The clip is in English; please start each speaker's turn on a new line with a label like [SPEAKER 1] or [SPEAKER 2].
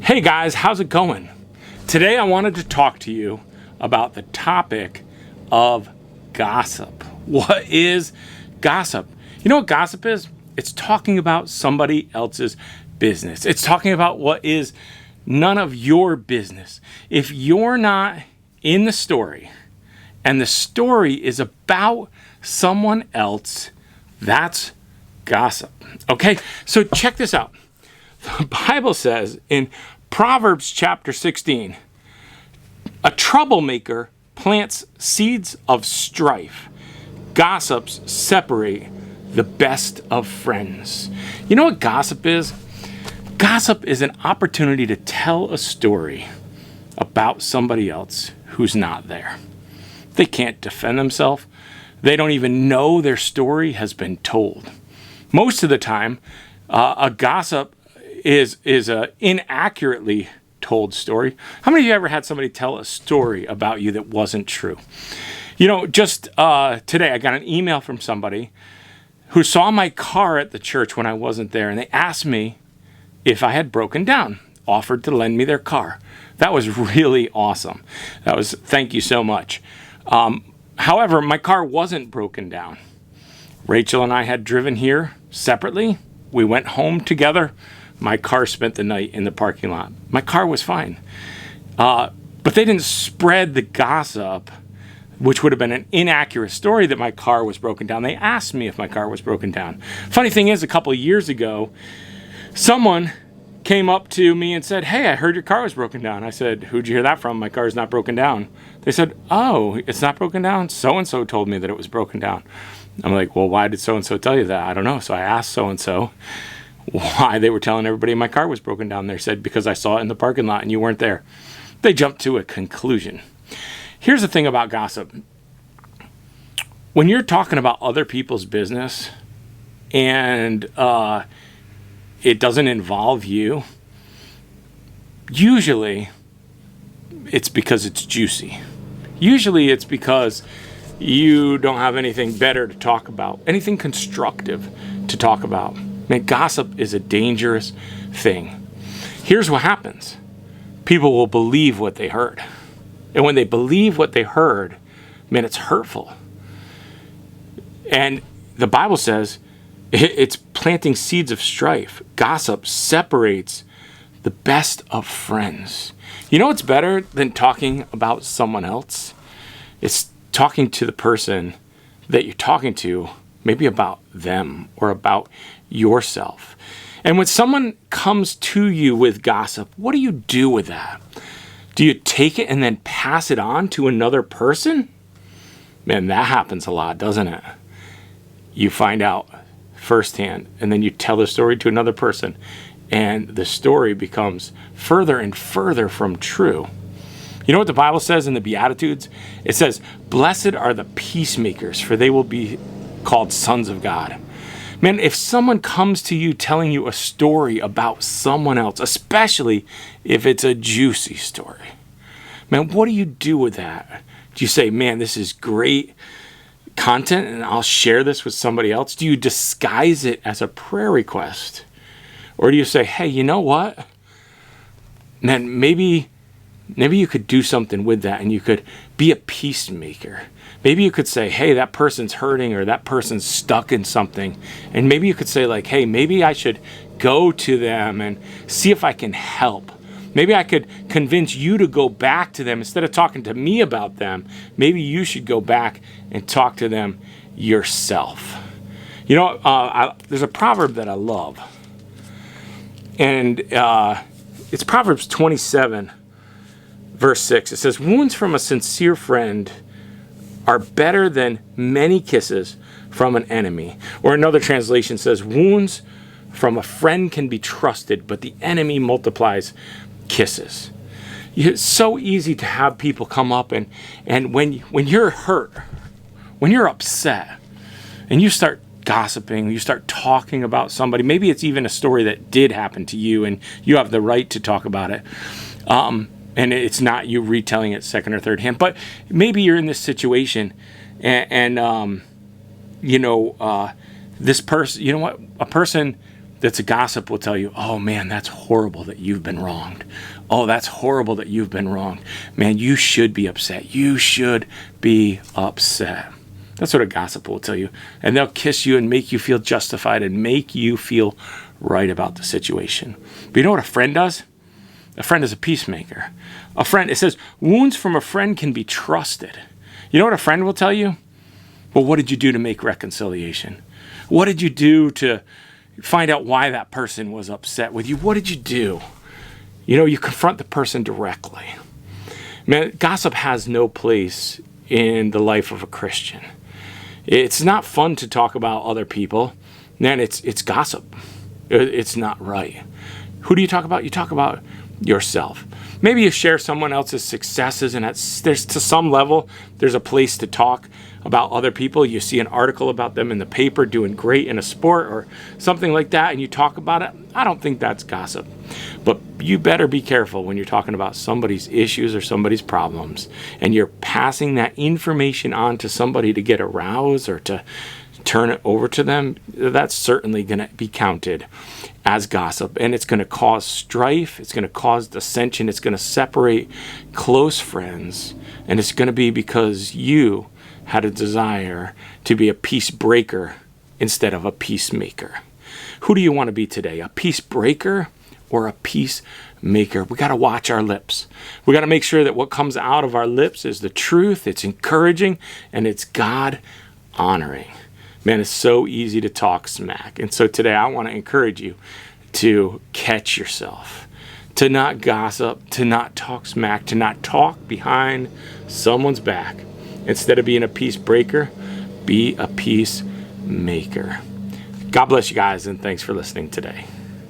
[SPEAKER 1] Hey guys, how's it going? Today I wanted to talk to you about the topic of gossip. What is gossip? You know what gossip is? It's talking about somebody else's business. It's talking about what is none of your business. If you're not in the story and the story is about someone else, that's gossip. Okay, so check this out. The Bible says in Proverbs chapter 16, a troublemaker plants seeds of strife. Gossips separate the best of friends. You know what gossip is? Gossip is an opportunity to tell a story about somebody else who's not there. They can't defend themselves. They don't even know their story has been told. Most of the time, a gossip is an inaccurately told story. How many of you ever had somebody tell a story about you that wasn't true? You know, just today I got an email from somebody who saw my car at the church when I wasn't there, and they asked me if I had broken down, offered to lend me their car. That was really awesome. Thank you so much. However, my car wasn't broken down. Rachel and I had driven here separately. We went home together. My car spent the night in the parking lot. My car was fine. But they didn't spread the gossip, which would have been an inaccurate story that my car was broken down. They asked me if my car was broken down. Funny thing is, a couple of years ago, someone came up to me and said, "Hey, I heard your car was broken down." I said, "Who'd you hear that from? My car's not broken down." They said, "Oh, it's not broken down? So-and-so told me that it was broken down." I'm like, "Well, why did so-and-so tell you that?" "I don't know." So I asked so-and-so why they were telling everybody my car was broken down. They said, "Because I saw it in the parking lot and you weren't there." They jumped to a conclusion. Here's the thing about gossip. When you're talking about other people's business and it doesn't involve you, usually it's because it's juicy. Usually it's because you don't have anything better to talk about, anything constructive to talk about. Man, gossip is a dangerous thing. Here's what happens. People will believe what they heard. And when they believe what they heard, man, it's hurtful. And the Bible says it's planting seeds of strife. Gossip separates the best of friends. You know what's better than talking about someone else? It's talking to the person that you're talking to, maybe about them or about yourself. And when someone comes to you with gossip, what do you do with that? Do you take it and then pass it on to another person? Man, that happens a lot, doesn't it? You find out firsthand, and then you tell the story to another person, and the story becomes further and further from true. You know what the Bible says in the Beatitudes? It says, "Blessed are the peacemakers, for they will be called sons of God." Man, if someone comes to you telling you a story about someone else, especially if it's a juicy story, man, what do you do with that? Do you say, "Man, this is great content and I'll share this with somebody else"? Do you disguise it as a prayer request? Or do you say, "Hey, you know what? Man, maybe you could do something with that and you could be a peacemaker." Maybe you could say, "Hey, that person's hurting or that person's stuck in something." And maybe you could say like, "Hey, maybe I should go to them and see if I can help. Maybe I could convince you to go back to them instead of talking to me about them. Maybe you should go back and talk to them yourself." You know, there's a proverb that I love. And it's Proverbs 27, verse 6. It says, "Wounds from a sincere friend are better than many kisses from an enemy." Or another translation says, "Wounds from a friend can be trusted, but the enemy multiplies kisses." It's so easy to have people come up and when you're hurt, when you're upset, and you start gossiping, you start talking about somebody, maybe it's even a story that did happen to you and you have the right to talk about it. And it's not you retelling it second or third hand, but maybe you're in this situation and this person, you know what, a person that's a gossip will tell you, oh man, that's horrible that you've been wronged. Oh, that's horrible that you've been wronged. Man, you should be upset. You should be upset. That's what a gossip will tell you. And they'll kiss you and make you feel justified and make you feel right about the situation. But you know what a friend does? A friend is a peacemaker. A friend, it says, wounds from a friend can be trusted. You know what a friend will tell you? Well, what did you do to make reconciliation? What did you do to find out why that person was upset with you? What did you do? You know, you confront the person directly. Man, gossip has no place in the life of a Christian. It's not fun to talk about other people. Man, it's gossip. It's not right. Who do you talk about? You talk about yourself. Maybe you share someone else's successes, and there's to some level, there's a place to talk about other people. You see an article about them in the paper doing great in a sport or something like that, and you talk about it. I don't think that's gossip. But you better be careful when you're talking about somebody's issues or somebody's problems, and you're passing that information on to somebody to get aroused or to turn it over to them. That's certainly going to be counted as gossip, and it's going to cause strife. It's going to cause dissension. It's going to separate close friends, and it's going to be because you had a desire to be a peacebreaker instead of a peacemaker. Who do you want to be today? A peacebreaker or a peacemaker? We got to watch our lips. We got to make sure that what comes out of our lips is the truth, it's encouraging, and it's God honoring. Man, it's so easy to talk smack. And so today I want to encourage you to catch yourself, to not gossip, to not talk smack, to not talk behind someone's back. Instead of being a peacebreaker, be a peacemaker. God bless you guys, and thanks for listening today.